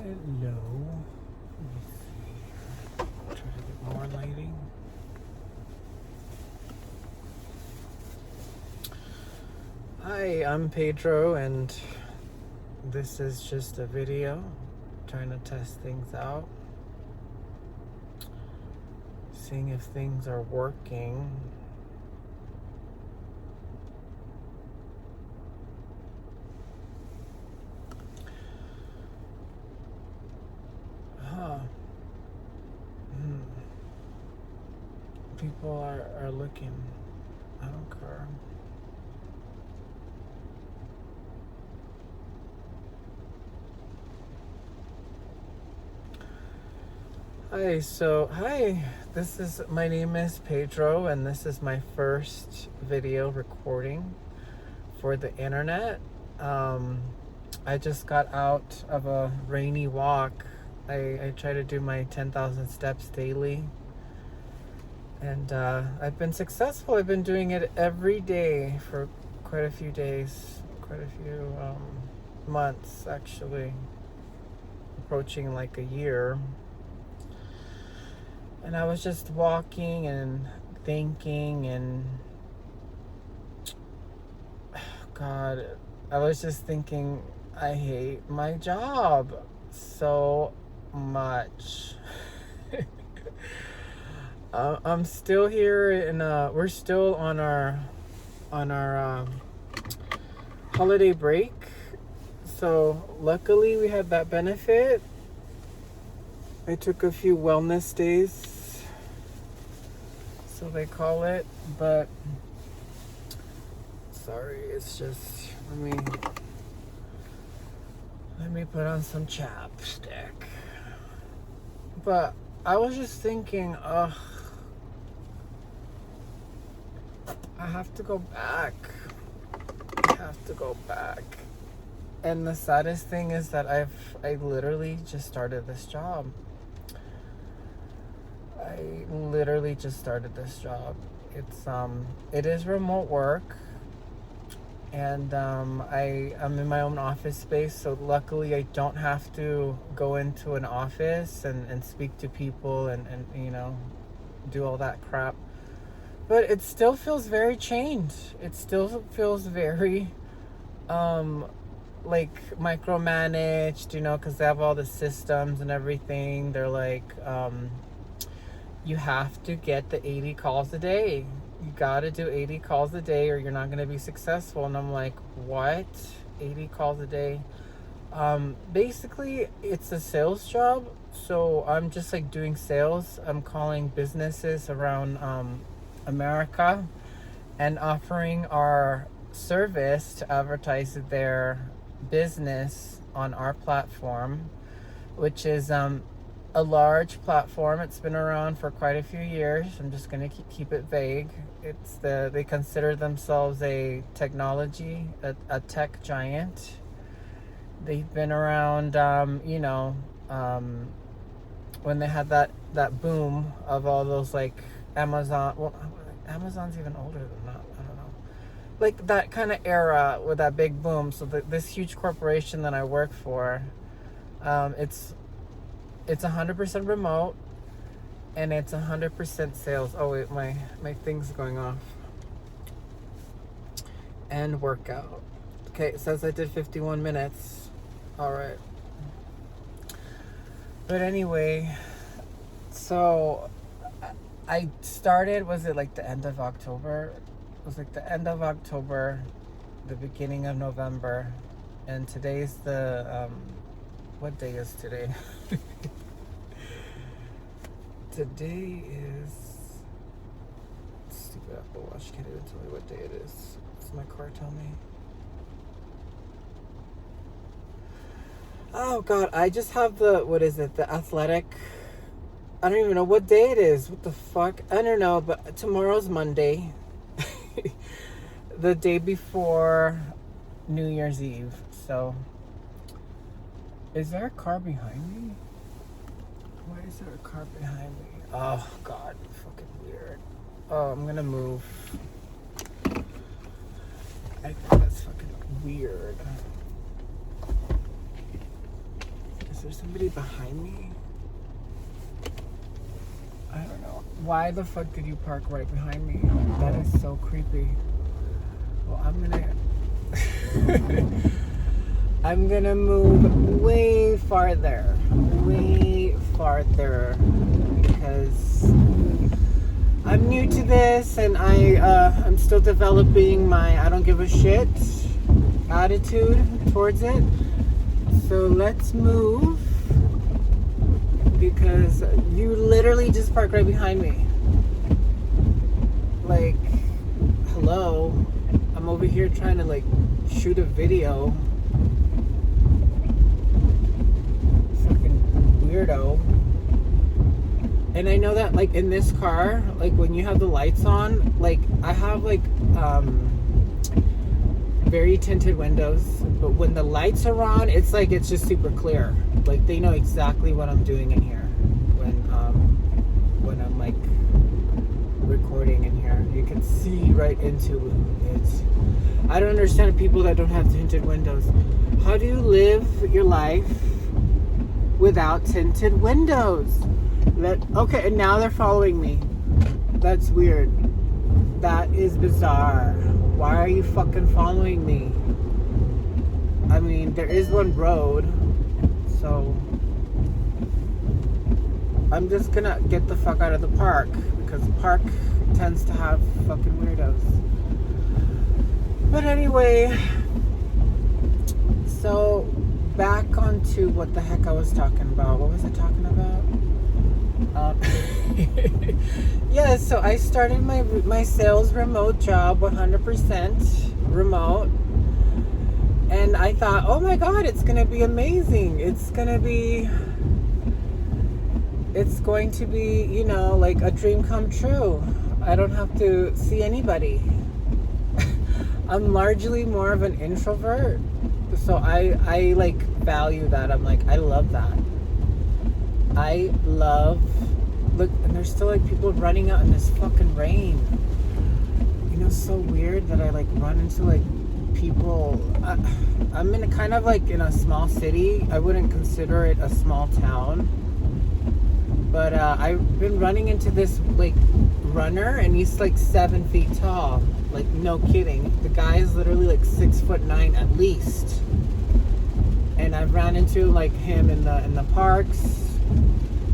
Hello. Let me see. Try to get more lighting. Hi, I'm Pedro, and this is just a video trying to test things out, seeing if things are working. People are looking. I don't care. Hi, my name is Pedro, and this is my first video recording for the internet. I just got out of a rainy walk. I try to do my 10,000 steps daily, and I've been successful. I've been doing it every day for quite a few days, quite a few months, actually, approaching like a year. And I was just walking and thinking, and God, I was just thinking, I hate my job so much. I'm still here, and we're still on our holiday break. So luckily we had that benefit. I took a few wellness days, so they call it, but sorry, it's just, let me put on some chapstick. But I was just thinking, I have to go back. And the saddest thing is that I literally just started this job. It is remote work, and I'm in my own office space, so luckily I don't have to go into an office and speak to people and do all that crap. But it still feels very chained. It still feels very like micromanaged, because they have all the systems and everything. They're like, you have to get the 80 calls a day. You got to do 80 calls a day or you're not going to be successful. And I'm like, what? 80 calls a day? Basically, it's a sales job. So I'm just like doing sales. I'm calling businesses around America and offering our service to advertise their business on our platform, which is a large platform. It's been around for quite a few years. I'm just going to keep it vague. They consider themselves a tech giant. They've been around, when they had that boom of all those like Amazon. Well, Amazon's even older than that. I don't know. Like that kind of era with that big boom. So this huge corporation that I work for, it's 100% remote, and it's 100% sales. Oh wait, my thing's going off. And workout. Okay, it says I did 51 minutes. All right. But anyway, so I started, was it like the end of October? It was like the end of October, the beginning of November, and today's the, what day is today? Today is, stupid Apple Watch can't even tell me what day it is. Does my car tell me? Oh God, I just have the athletic. I don't even know what day it is. What the fuck? I don't know, but tomorrow's Monday. The day before New Year's Eve. So, is there a car behind me? Why is there a car behind me? Oh God, fucking weird. Oh, I'm gonna move. I think that's fucking weird. Is there somebody behind me? I don't know. Why the fuck did you park right behind me? That is so creepy. Well, I'm gonna move way farther, because I'm new to this and I'm still developing my I don't give a shit attitude towards it. So let's move, because you literally just parked right behind me. Like, hello, I'm over here trying to like shoot a video. Fucking weirdo. And I know that like in this car, like when you have the lights on, like I have like very tinted windows, but when the lights are on, it's like it's just super clear. Like they know exactly what I'm doing in here when I'm like recording in here. You can see right into it. I don't understand people that don't have tinted windows. How do you live your life without tinted windows? Okay, and now they're following me. That's weird. That is bizarre. Why are you fucking following me? I mean, there is one road, so I'm just gonna get the fuck out of the park, because the park tends to have fucking weirdos. But anyway, so back onto what the heck I was talking about. What was I talking about? Yeah, so I started my sales remote job, 100% remote, and I thought, oh my god, it's gonna be amazing. It's going to be, you know, like a dream come true. I don't have to see anybody. I'm largely more of an introvert, so I like value that. I'm like, I love that. Look, and there's still like people running out in this fucking rain. You know, so weird that I like run into like people. I'm in a kind of like in a small city. I wouldn't consider it a small town, but I've been running into this like runner, and he's like 7 feet tall. Like, no kidding. The guy is literally like 6'9" at least. And I've ran into like him in the parks,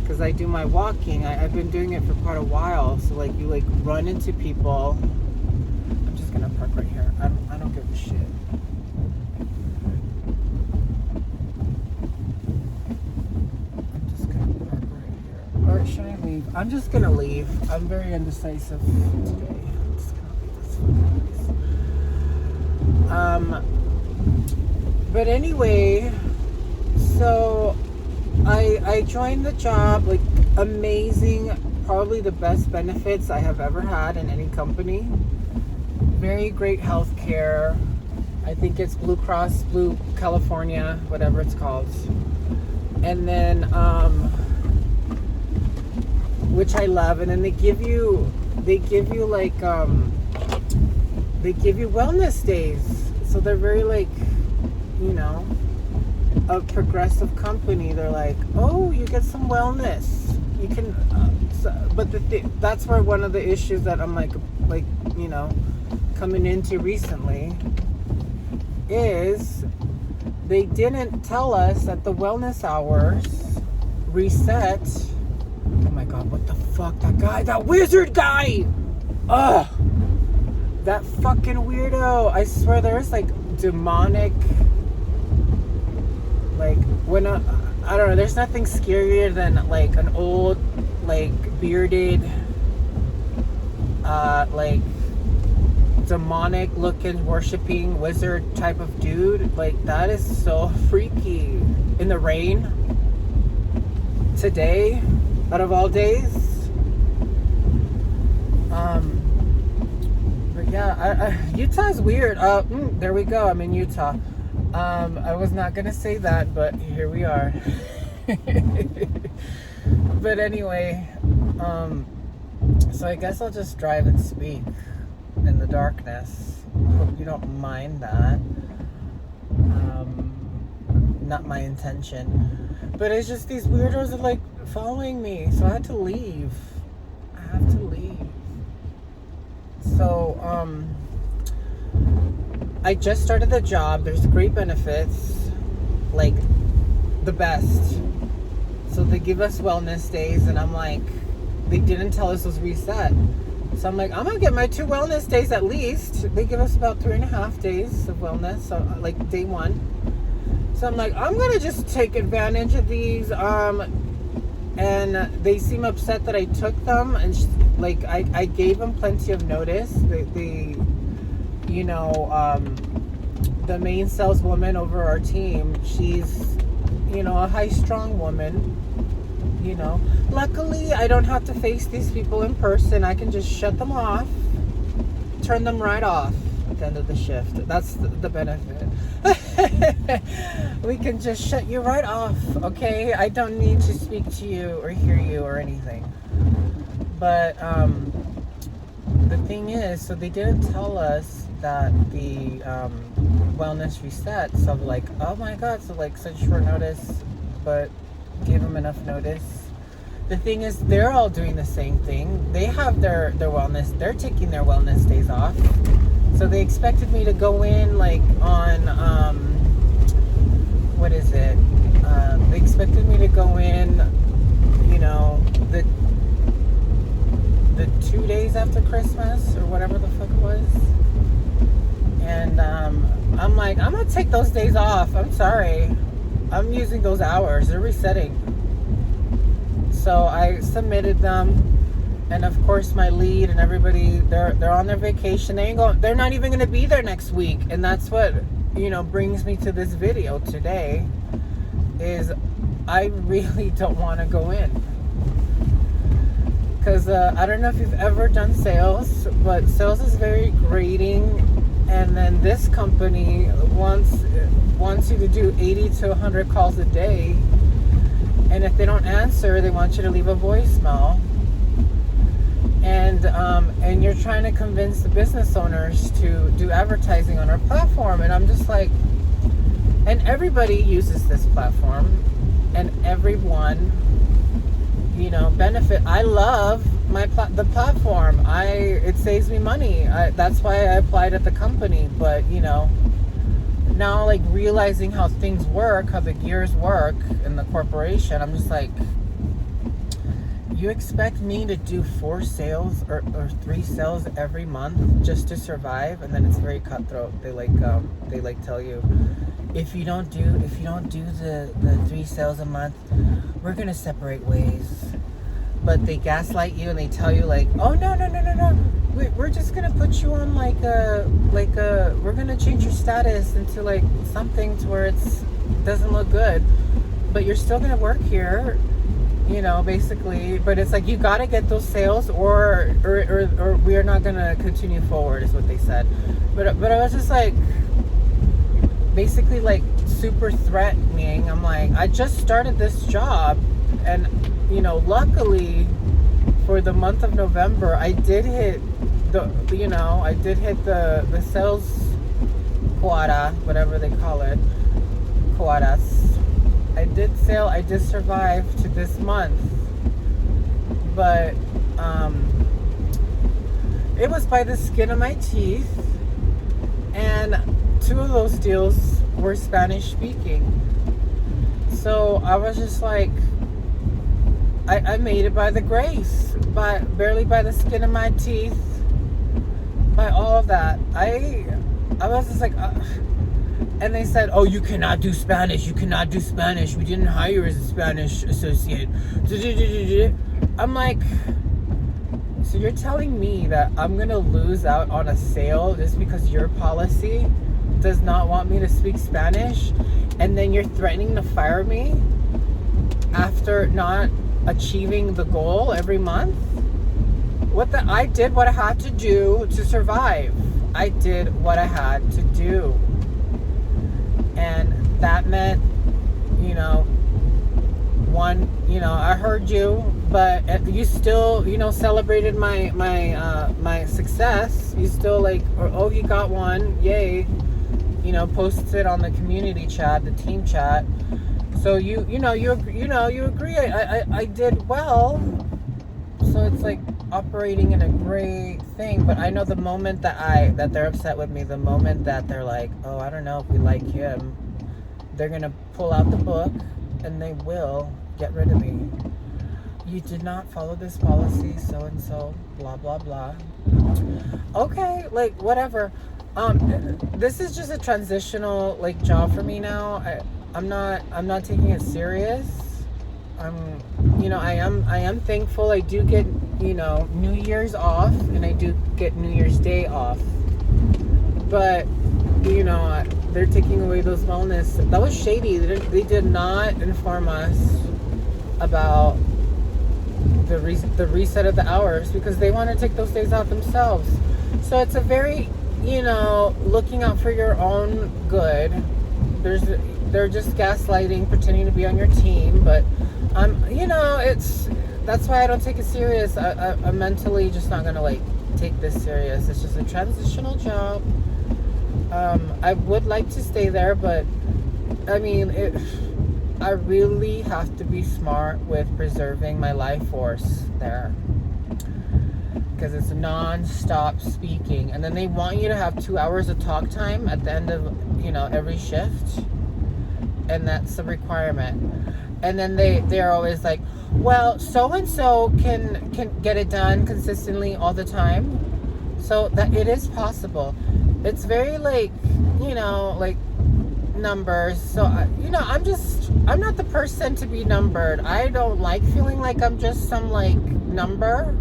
because I do my walking. I've been doing it for quite a while. So like you like run into people. I'm just gonna park right here. I don't give a shit. I'm just gonna park right here. Or should I leave? I'm just gonna leave. I'm very indecisive today. I'm just gonna leave this fucking place. But anyway, so I joined the job, like amazing, probably the best benefits I have ever had in any company. Very great health care. I think it's Blue Cross Blue California, whatever it's called. And then, which I love. And then they give you like, they give you wellness days. So they're very like, you know, a progressive company. They're like, oh, you get some wellness. You can, but that's where one of the issues that I'm like, you know, coming into recently is they didn't tell us that the wellness hours reset. Oh my god, what the fuck? That guy, that wizard guy! Ugh! That fucking weirdo. I swear there's like demonic, like when I don't know, there's nothing scarier than like an old, like bearded, like demonic looking worshiping wizard type of dude. Like that is so freaky. In the rain today, out of all days. But yeah, Utah's weird. There we go. I'm in Utah. I was not gonna say that, but here we are. But anyway, so I guess I'll just drive and speak in the darkness. Hope you don't mind that. Not my intention. But it's just these weirdos are like following me, so I had to leave. I have to leave. So, I just started the job. There's great benefits, like the best. So they give us wellness days, and I'm like, they didn't tell us it was reset. So I'm like, I'm gonna get my 2 wellness days at least. They give us about 3.5 days of wellness, so like day 1. So I'm like, I'm gonna just take advantage of these. And they seem upset that I took them, and I gave them plenty of notice. They you know, the main saleswoman over our team, she's, you know, a high strong woman. You know, luckily I don't have to face these people in person. I can just shut them off, turn them right off at the end of the shift. That's the benefit. We can just shut you right off, okay? I don't need to speak to you or hear you or anything. But the thing is, so they didn't tell us that the wellness reset. So like, oh my god, so like such short notice, but gave them enough notice. The thing is, they're all doing the same thing. They have their wellness, they're taking their wellness days off. So they expected me to go in like on what is it? They expected me to go in, you know, the 2 days after Christmas or whatever the fuck it was. And I'm like, I'm gonna take those days off. I'm sorry. I'm using those hours. They're resetting. So I submitted them, and of course my lead and everybody, they're on their vacation. They're not even gonna be there next week. And that's what, you know, brings me to this video today, is I really don't want to go in. Because I don't know if you've ever done sales, but sales is very grating. And then this company wants you to do 80 to 100 calls a day. And if they don't answer, they want you to leave a voicemail. And you're trying to convince the business owners to do advertising on our platform. And I'm just like, and everybody uses this platform, and everyone, you know, benefit. I love the platform. It saves me money. That's why I applied at the company. But you know, now like realizing how things work, how the gears work in the corporation, I'm just like, you expect me to do 4 sales or 3 sales every month just to survive? And then it's very cutthroat. They tell you, if you don't do the 3 sales a month, we're gonna separate ways. But they gaslight you and they tell you like, oh no, we're just gonna put you on we're gonna change your status into like something to where it doesn't look good, but you're still gonna work here, you know, basically. But it's like, you gotta get those sales or we are not gonna continue forward, is what they said. But I was just like, basically like super threatening. I'm like, I just started this job, and you know, luckily for the month of November, I did hit the sales quota, whatever they call it, quotas. I did survive to this month, but it was by the skin of my teeth, and 2 of those deals were Spanish speaking. So I was just like, I made it by the grace, barely by the skin of my teeth, by all of that. I was just like, and they said, oh, you cannot do Spanish. We didn't hire you as a Spanish associate. I'm like, so you're telling me that I'm gonna lose out on a sale just because your policy does not want me to speak Spanish, and then you're threatening to fire me after not achieving the goal every month? I did what I had to do to survive. I did what I had to do. And that meant, you know, I heard you, but you still, you know, celebrated my success. You still like, oh, he got one, yay, you know, posted on the community chat, the team chat. So you agree I did well. So it's like operating in a great thing. But I know the moment that they're upset with me, the moment that they're like, oh, I don't know if we like him, they're gonna pull out the book and they will get rid of me. You did not follow this policy, so and so, blah blah blah. Okay, like whatever. This is just a transitional like job for me now. I'm not taking it serious. I am thankful. I do get, New Year's off, and I do get New Year's Day off. But, they're taking away those wellness. That was shady. They did not inform us about the reset of the hours, because they want to take those days out themselves. So it's a very, looking out for your own good. They're just gaslighting, pretending to be on your team, but that's why I don't take it serious. I'm mentally just not gonna take this serious. It's just a transitional job. I would like to stay there, but I really have to be smart with preserving my life force there, because it's non-stop speaking, and then they want you to have 2 hours of talk time at the end of every shift, and that's a requirement. And then they're always like, well, so and so can get it done consistently all the time, so that it is possible. It's very like numbers. So I'm not the person to be numbered. I don't like feeling like I'm just some number,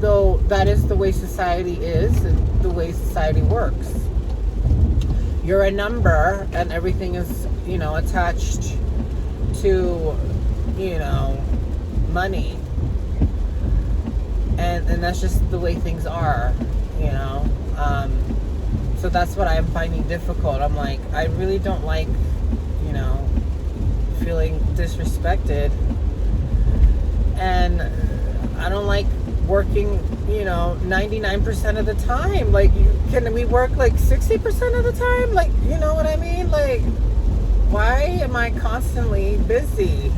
though that is the way society is and the way society works. You're a number, and everything is attached to money, and that's just the way things are. So that's what I'm finding difficult. I'm like, I really don't like feeling disrespected, and I don't like working 99% of the time. Can we work 60% of the time? You know what I mean? Why am I constantly busy?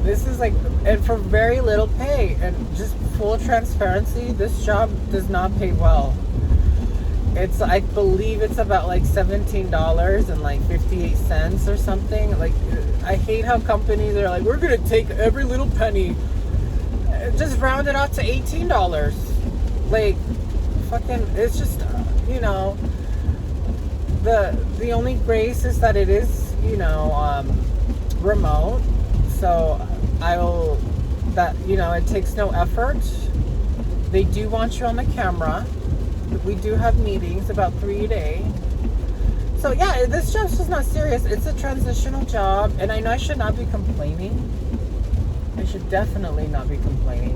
This is and for very little pay. And just full transparency, this job does not pay well. I believe it's about $17.58 or something. I hate how companies are like, we're gonna take every little penny, just round it out to $18. It's just the only grace is that it is remote. So it takes no effort. They do want you on the camera. We do have meetings about 3 a day. So yeah, this job's just not serious. It's a transitional job, and I know I should not be complaining. I should definitely not be complaining,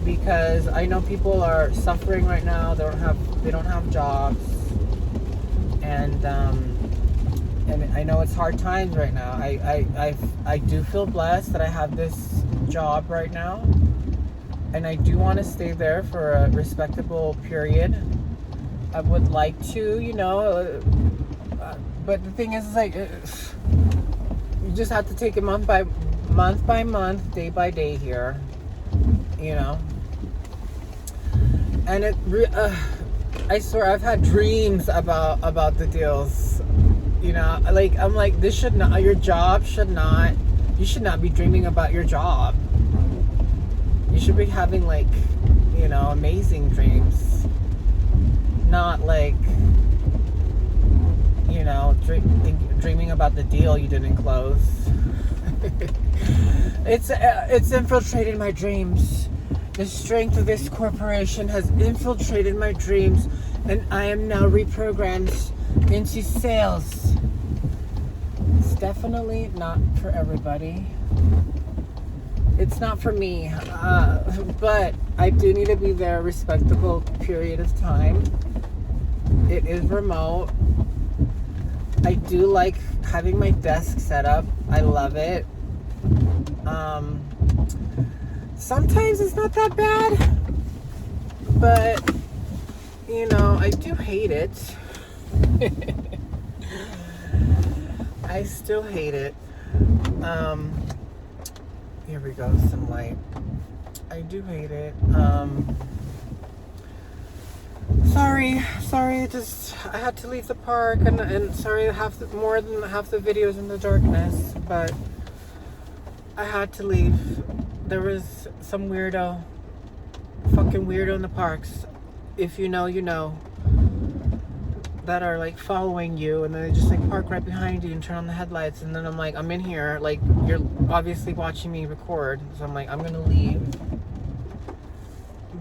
because I know people are suffering right now. They don't have jobs, and I know it's hard times right now. I do feel blessed that I have this job right now, and I do want to stay there for a respectable period. I would like to, but the thing is, you just have to take it month by month, day by day here, And I swear, I've had dreams about the deals. I'm like, this should not. Your job should not. You should not be dreaming about your job. You should be having amazing dreams, not dreaming about the deal you didn't close. It's infiltrated my dreams. The strength of this corporation has infiltrated my dreams, and I am now reprogrammed into sales. It's definitely not for everybody. It's not for me, but I do need to be there a respectable period of time. It is remote. I do like having my desk set up. I love it. Sometimes it's not that bad, but I do hate it. I still hate it. Here we go, some light. I do hate it. Sorry, I had to leave the park, and sorry, more than half the videos in the darkness, but I had to leave. There was some fucking weirdo in the parks, if you know, you know, that are like following you, and then they just like park right behind you and turn on the headlights, and then I'm like, I'm in here, like, you're obviously watching me record, so I'm like, I'm gonna leave.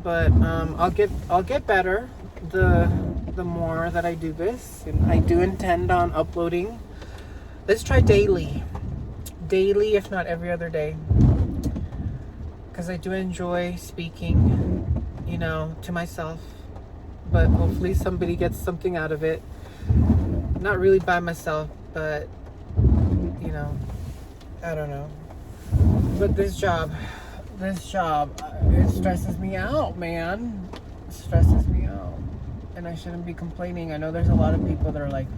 But I'll get better the more that I do this, and I do intend on uploading. Let's try daily, if not every other day, because I do enjoy speaking, you know, to myself, but hopefully somebody gets something out of it. Not really by myself, but, you know, I don't know. But this job, it stresses me out, man. It stresses me out. And I shouldn't be complaining. I know there's a lot of people that are like,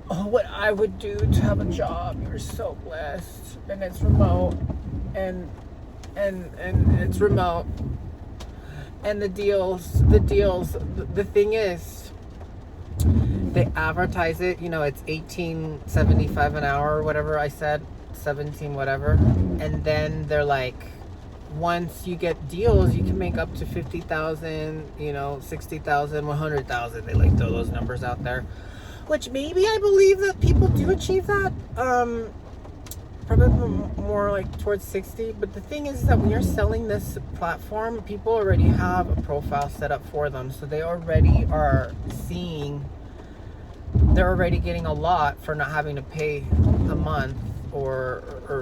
oh, what I would do to have a job. You're so blessed. And it's remote. And it's remote. And the thing is, they advertise it, you know, it's $18.75 an hour or whatever I said, 17 whatever. And then they're like, once you get deals, you can make up to 50,000, you know, 60,000, 100,000. They like throw those numbers out there, which maybe I believe that people do achieve that. Probably more like towards 60. But the thing is that when you're selling this platform, people already have a profile set up for them, so they already are they're already getting a lot for not having to pay a month or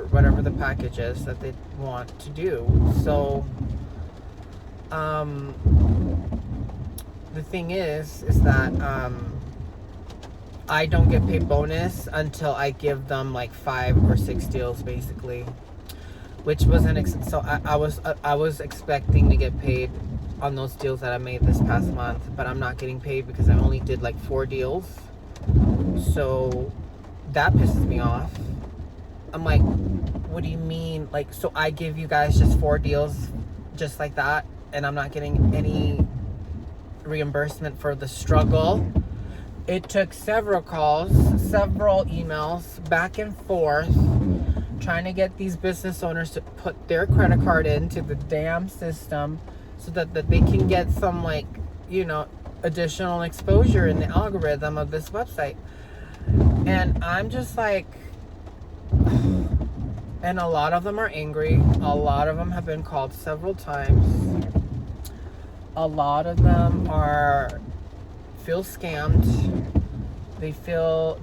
whatever the package is that they want to do. So the thing is that I don't get paid bonus until I give them like 5 or 6 deals, basically, which wasn't so I was expecting to get paid on those deals that I made this past month, but I'm not getting paid because I only did like 4 deals. So that pisses me off. I'm like, what do you mean? Like, so I give you guys just 4 deals just like that, and I'm not getting any reimbursement for the struggle? It took several calls, several emails, back and forth, trying to get these business owners to put their credit card into the damn system so that they can get some, like, you know, additional exposure in the algorithm of this website. And I'm just like, and a lot of them are angry. A lot of them have been called several times. A lot of them feel scammed. They feel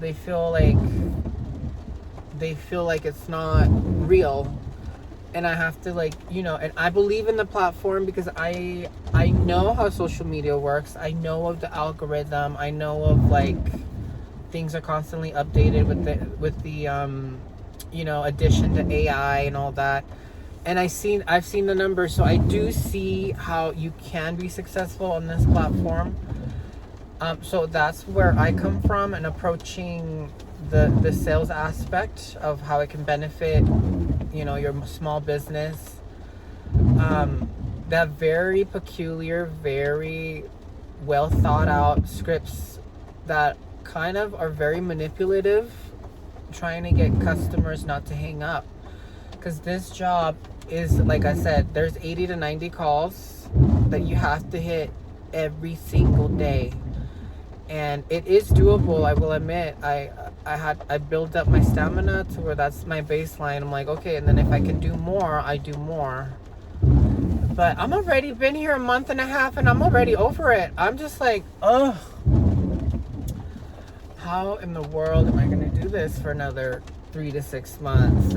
like it's not real. And I have to, like, you know, and I believe in the platform because I know how social media works. I know of the algorithm. I know of, like, things are constantly updated with the you know, addition to AI and all that. And I've seen the numbers, so I do see how you can be successful on this platform. So that's where I come from, and approaching the sales aspect of how it can benefit, you know, your small business. That very peculiar, very well thought out scripts that kind of are very manipulative, trying to get customers not to hang up. Because this job is, like I said, there's 80 to 90 calls that you have to hit every single day. And it is doable, I will admit. I built up my stamina to where that's my baseline. I'm like, okay, and then if I can do more, I do more. But I'm already been here a month and a half, and I'm already over it. I'm just like, ugh. How in the world am I going to do this for another 3 to 6 months?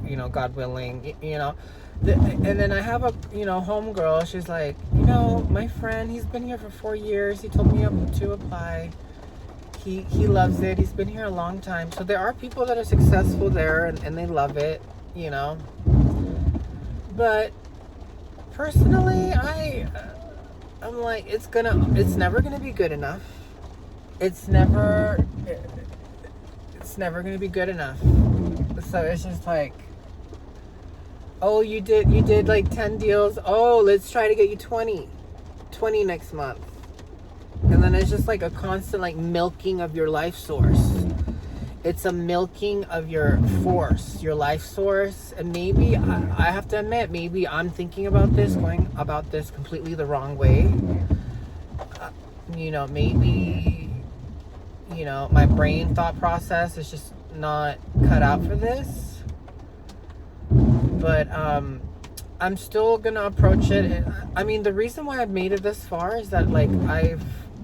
You know, God willing, you know. And then I have a, you know, homegirl. She's like, you know, my friend, he's been here for 4 years. He told me to apply. He loves it. He's been here a long time. So there are people that are successful there, and they love it, you know. But personally, I'm like, it's never gonna be good enough. It's it's never going to be good enough. So it's just like, oh, you did like 10 deals. Oh, let's try to get you 20 next month. And then it's just like a constant like milking of your life source. It's a milking of your force, your life source. And maybe I have to admit, maybe I'm thinking about this, going about this completely the wrong way. Maybe, my brain thought process is just not cut out for this. But I'm still gonna approach it. I mean, the reason why I've made it this far is that like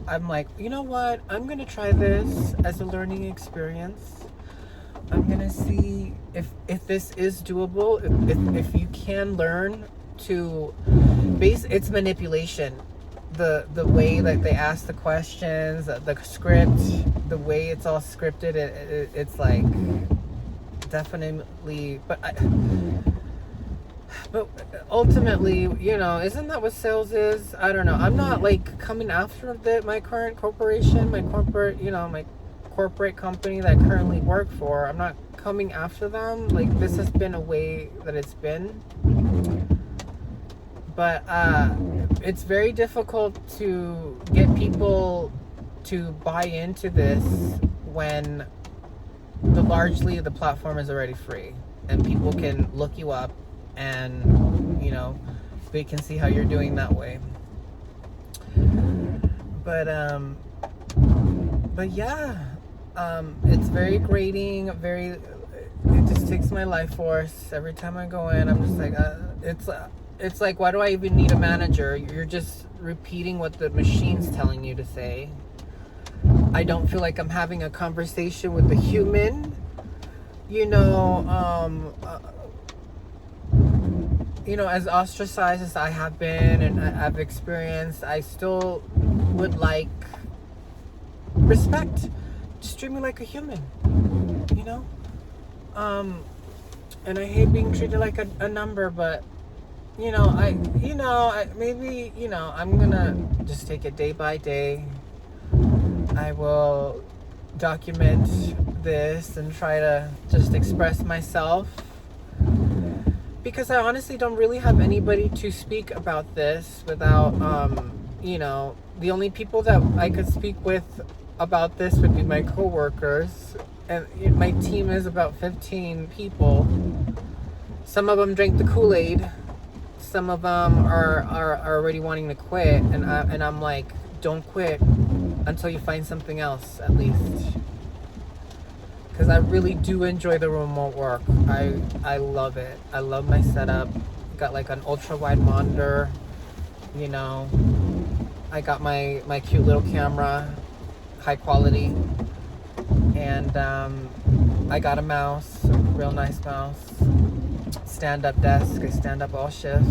I'm like, you know what? I'm gonna try this as a learning experience. I'm gonna see if this is doable. If you can learn to it's manipulation. The way that they ask the questions, the script, the way it's all scripted, it's like definitely. But ultimately, isn't that what sales is? I don't know. I'm not like coming after my current corporation, my corporate company that I currently work for. I'm not coming after them. Like, this has been a way that it's been. But it's very difficult to get people to buy into this when largely the platform is already free and people can look you up and they can see how you're doing that way. But yeah, it's very grating, it just takes my life force. Every time I go in, I'm just like, it's like, why do I even need a manager? You're just repeating what the machine's telling you to say. I don't feel like I'm having a conversation with a human. As ostracized as I have been and I've experienced, I still would like respect. Just treat me like a human, and I hate being treated like a number, but maybe, I'm gonna just take it day by day. I will document this and try to just express myself, because I honestly don't really have anybody to speak about this without, the only people that I could speak with about this would be my coworkers, and my team is about 15 people. Some of them drank the Kool-Aid. Some of them are already wanting to quit, and I'm like, don't quit until you find something else, at least. Because I really do enjoy the remote work. I love it. I love my setup. Got like an ultra wide monitor. I got my cute little camera, high quality, and I got a mouse, a real nice mouse. Stand-up desk. I stand up all shift.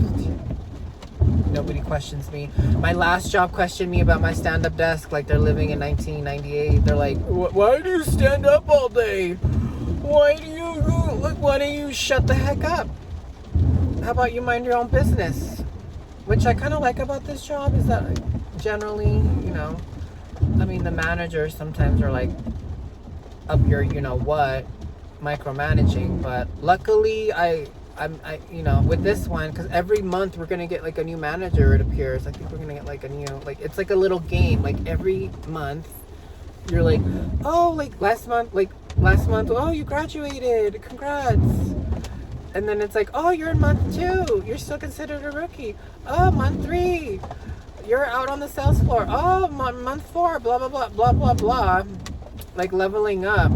Nobody questions me. My last job questioned me about my stand-up desk like they're living in 1998. They're like, why do you stand up all day? Why don't you shut the heck up? How about you mind your own business? Which I kind of like about this job is that generally, the managers sometimes are like up your what, micromanaging, but luckily I'm with this one, because every month we're gonna get like a new manager. It appears. I think we're gonna get like a new, like, it's like a little game. Like every month, you're like, oh, like last month, oh, you graduated, congrats. And then it's like, oh, you're in month 2, you're still considered a rookie. Oh, month 3, you're out on the sales floor. Oh, month 4, blah blah blah blah blah blah, like leveling up.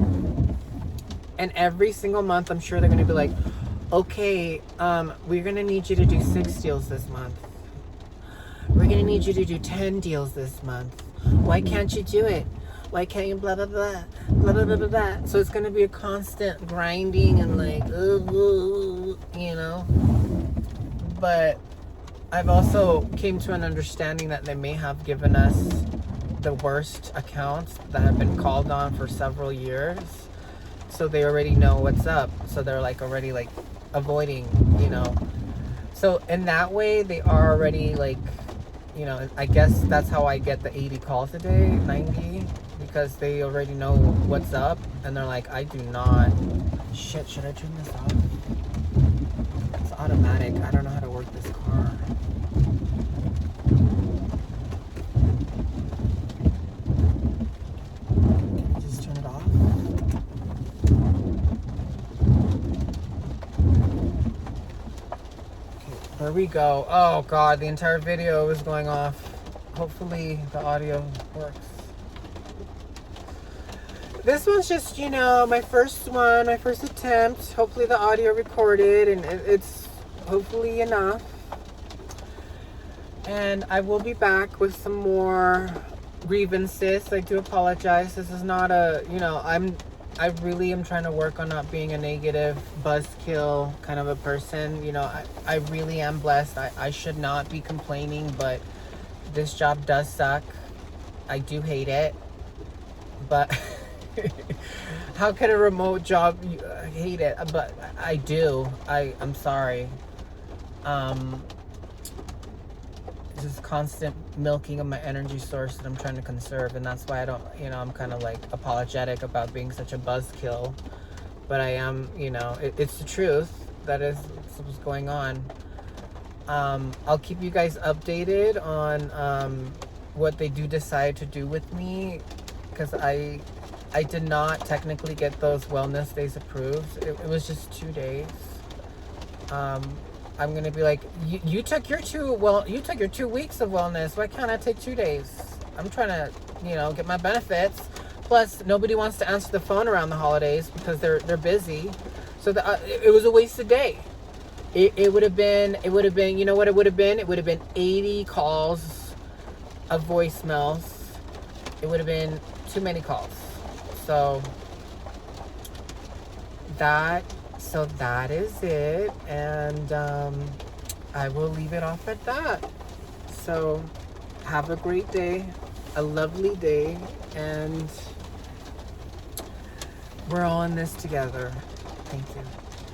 And every single month, I'm sure they're gonna be like, okay, we're gonna need you to do 6 deals this month. We're gonna need you to do 10 deals this month. Why can't you do it? Why can't you blah blah blah blah blah blah blah blah? So it's gonna be a constant grinding and like, But I've also came to an understanding that they may have given us the worst accounts that have been called on for several years. So they already know what's up. So they're like already like avoiding, So in that way, they are already like, I guess that's how I get the 80 calls a day, 90, because they already know what's up, and they're like, I do not. Shit, should I turn this off? It's automatic. I don't know how to work this car. Can I just turn it off? Okay, there we go. Oh god, the entire video is going off. Hopefully the audio works. This one's just, you know, my first one, my first attempt. Hopefully the audio recorded and it's hopefully enough. And I will be back with some more grievances. I do apologize. This is not a, you know, I really am trying to work on not being a negative buzzkill kind of a person. You know, I really am blessed. I should not be complaining, but this job does suck. I do hate it. But how can a remote job, I hate it, but I do. I'm sorry. Just constant milking of my energy source that I'm trying to conserve, and that's why I don't, you know, I'm kind of like apologetic about being such a buzzkill, but I am, you know, it's the truth. That is what's going on. I'll keep you guys updated on what they do decide to do with me, because I did not technically get those wellness days approved. It was just 2 days. I'm gonna be like, you took your 2 weeks of wellness. Why can't I take 2 days? I'm trying to, you know, get my benefits. Plus, nobody wants to answer the phone around the holidays because they're busy. So it was a wasted day. It would have been, you know what it would have been? It would have been 80 calls of voicemails. It would have been too many calls. So that is it, and I will leave it off at that. So have a great day, a lovely day, and we're all in this together. Thank you.